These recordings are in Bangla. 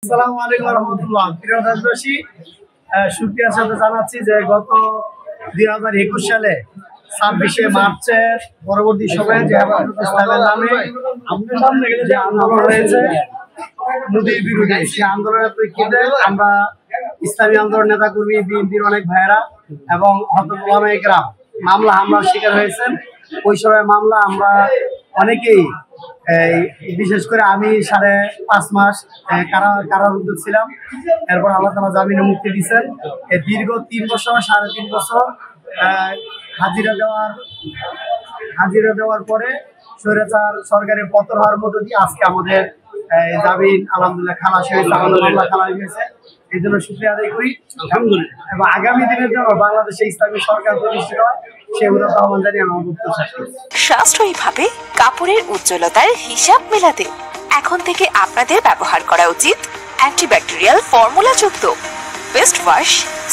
আসসালামু আলাইকুম রহমতুল্লাহ। প্রিয় দেশবাসী, শুকরিয়ার সাথে জানাচ্ছি যে গত 2021 সালে 26শে মার্চের পরবর্তী সময়ে যে ইসলামের নামে যে আন্দোলন হয়েছে মোদির বিরুদ্ধে, সেই আন্দোলনের প্রেক্ষিতে আমরা ইসলামী আন্দোলন নেতাকর্মী, বিএনপির অনেক ভাইয়েরা এবং হতোলামায়ে কেরাম মামলা হামলার শিকার হয়েছেন। ওই সময় মামলা আমরা অনেকেই, বিশেষ করে আমি 5.5 মাস কারারুদ্ধ ছিলাম। এরপর আল্লাহ তাআলা জামিনে মুক্তি দিয়েছেন। এই দীর্ঘ 3 বছর 3.5 বছর হাজিরা দেওয়ার পরে স্বৈরাচার সরকারের পতন হওয়ার মধ্য দিয়ে আজকে আমাদের জামিন আলহামদুলিল্লাহ খালাস হয়েছে, আমাদের মামলা খালাস হয়েছে। এই জন্য শুকরিয়া আদায় করি আলহামদুলিল্লাহ। এবং আগামী দিনের জন্য বাংলাদেশে ইসলামী সরকার প্রতিষ্ঠিত হয় সেই উদাত্ত আহ্বান জানিয়ে আমার বক্তব্য শেষ করছি। সাশ্রয়ীভাবে কাপড়ের উজ্জ্বলতার হিসাব মেলাতে এখন থেকে আপনাদের ব্যবহার করা উচিত অ্যান্টিব্যাকটেরিয়াল ফর্মুলাযুক্ত best wash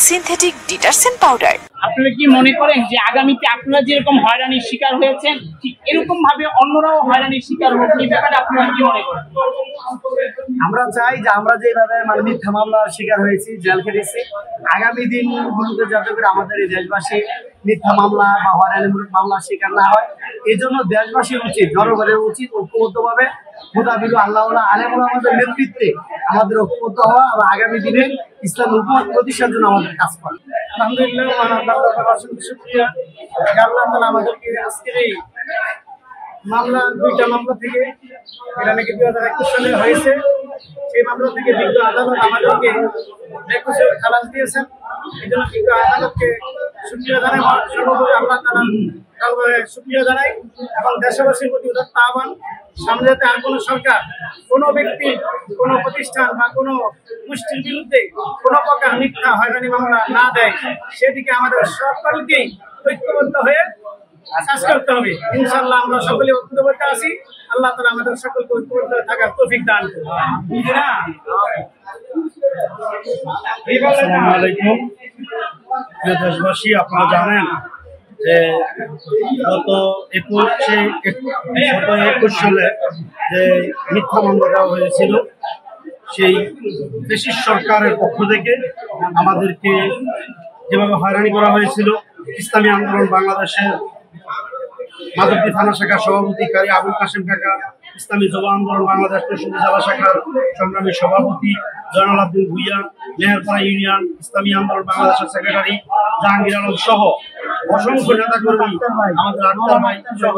synthetic detergent powder. আপনারা কি মনে করেন যে আগামীতে আপনারা যেরকম হয়রানির শিকার হয়েছেন ঠিক এরকম ভাবে অন্যরাও হয়রানির শিকার হোক, এই ব্যাপারে আপনারা কি মনে করেন? আমরা চাই যে আমরা যেভাবে মিথ্যা মামলার শিকার হয়েছি, জেল খেটেছি, আগামী দিনগুলোতে যাতে করে আমাদের এই দেশবাসী মিথ্যা মামলা বা হয়রানিমূলক মামলার শিকার না হয়। এই জন্য দেশবাসীর উচিত, জনগণের উচিত ঐক্যবদ্ধভাবে মুতাবিল আল্লাহ আলেমুল আমাদের নেতৃত্বে আমাদের ঐক্যবদ্ধ হওয়া এবং আগামী দিনে ইসলাম হুকুমত প্রতিষ্ঠার জন্য আমাদের কাজ করা। আলহামদুলিল্লাহ, শুকরিয়া আল্লাহ তাআলা আমাদেরকে আজকের এই মামলা, 2টা মামলা থেকে, এটা নাকি 2021 সালে হয়েছে, সেই মামলা থেকে বিজ্ঞ আদালত আমাদেরকে 21 সালে খালাস দিয়েছেন। এই জন্য বিজ্ঞ আদালতকে শুকরিয়া জানাই, সর্বোপরি আল্লাহ তাআলা শুকরিয়া জানাই এবং দেশবাসীর প্রতি উদাত্ত আহ্বান, সামনে যাতে আর কোনো সরকার, কোনো ব্যক্তি, কোনো প্রতিষ্ঠান বা কোনো গোষ্ঠীর বিরুদ্ধে কোনো প্রকার মিথ্যা হয়রানি মামলা না দেয়, সেদিকে আমাদের সকলকেই ঐক্যবদ্ধ হয়ে কাজ করতে হবে। ইনশাআল্লাহ আমরা সকলে ঐক্যবদ্ধ আছি। আল্লাহ তাআলা আমাদের সকলকে ঐক্যবদ্ধ থাকার তৌফিক দান করুন। আসসালামু আলাইকুম। প্রিয় দেশবাসী, আপনারা জানেন যে গত 21 সালে যে মিথ্যা মামলা দেওয়া হয়েছিল, সেই ফ্যাসিস্ট সরকারের পক্ষ থেকে আমাদেরকে যেভাবে হয়রানি করা হয়েছিল, ইসলামী আন্দোলন বাংলাদেশের মাধবদী থানা শাখার সভাপতি কারি আবুল কাশেম কাকা, ইসলামী যুব আন্দোলন বাংলাদেশ যশোর জেলা শাখার সংগ্রামী সভাপতি জয়নাল আব্দুল ভুইয়া, মেহেরপাড়া ইউনিয়ন ইসলামী আন্দোলন বাংলাদেশের সেক্রেটারি জাহাঙ্গীর আলম সহ অসংখ্য নেতাকর্মী, আমাদের আক্তার ভাই সহ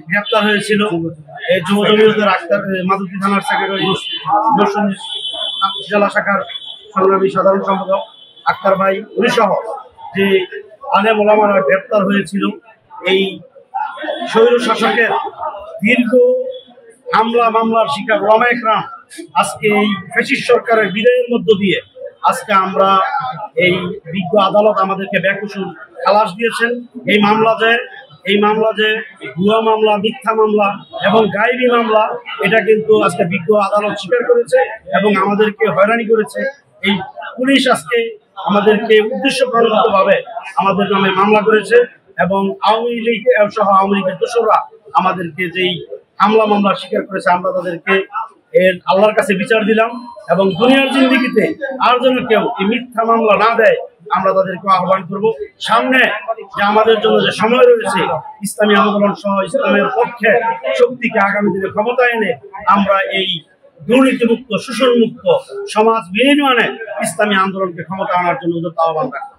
গ্রেপ্তার হয়েছিল। এই যুব জমিয়তের আক্তার, মাধবদী থানার সেক্রেটারি যশোর জেলা শাখার সংগ্রামী সাধারণ সম্পাদক আক্তার ভাই, উনি সহ যে আলেম ওলামারা গ্রেপ্তার হয়েছিল। এই স্বৈর শাসকের দীর্ঘ হামলা মামলার শিকার ওলামায়ে কেরাম আজকে এই ফ্যাসিস্ট সরকারের বিদায়ের মধ্য দিয়ে আজকে আমরা এই বিজ্ঞ আদালত আমাদেরকে বেকসুর খালাস দিয়েছেন। এই মামলা যে ভুয়া মামলা, মিথ্যা মামলা এবং গায়েবী মামলা, এটা কিন্তু আজকে বিজ্ঞ আদালত স্বীকার করেছে এবং আমাদেরকে হয়রানি করেছে। এই পুলিশ আজকে আমাদেরকে উদ্দেশ্য প্রণোদিতভাবে আমাদের নামে মামলা করেছে এবং আওয়ামী লীগ সহ আওয়ামী লীগের দোসররা আমাদেরকে যেই হামলা মামলা স্বীকার করেছে, আমরা তাদেরকে আল্লাহর কাছে বিচার দিলাম এবং দুনিয়ার জিন্দেগিতে আর যেন কেউ এই মিথ্যা মামলা না দেয়, আমরা তাদেরকে আহ্বান করব। সামনে যে আমাদের জন্য যে সময় রয়েছে, ইসলামী আন্দোলন সহ ইসলামের পক্ষে শক্তিকে আগামী দিনে ক্ষমতায় এনে আমরা এই দুর্নীতিমুক্ত, শোষণমুক্ত সমাজ বিনির্মাণে ইসলামী আন্দোলনকে ক্ষমতা আনার জন্য আহ্বান রাখবো।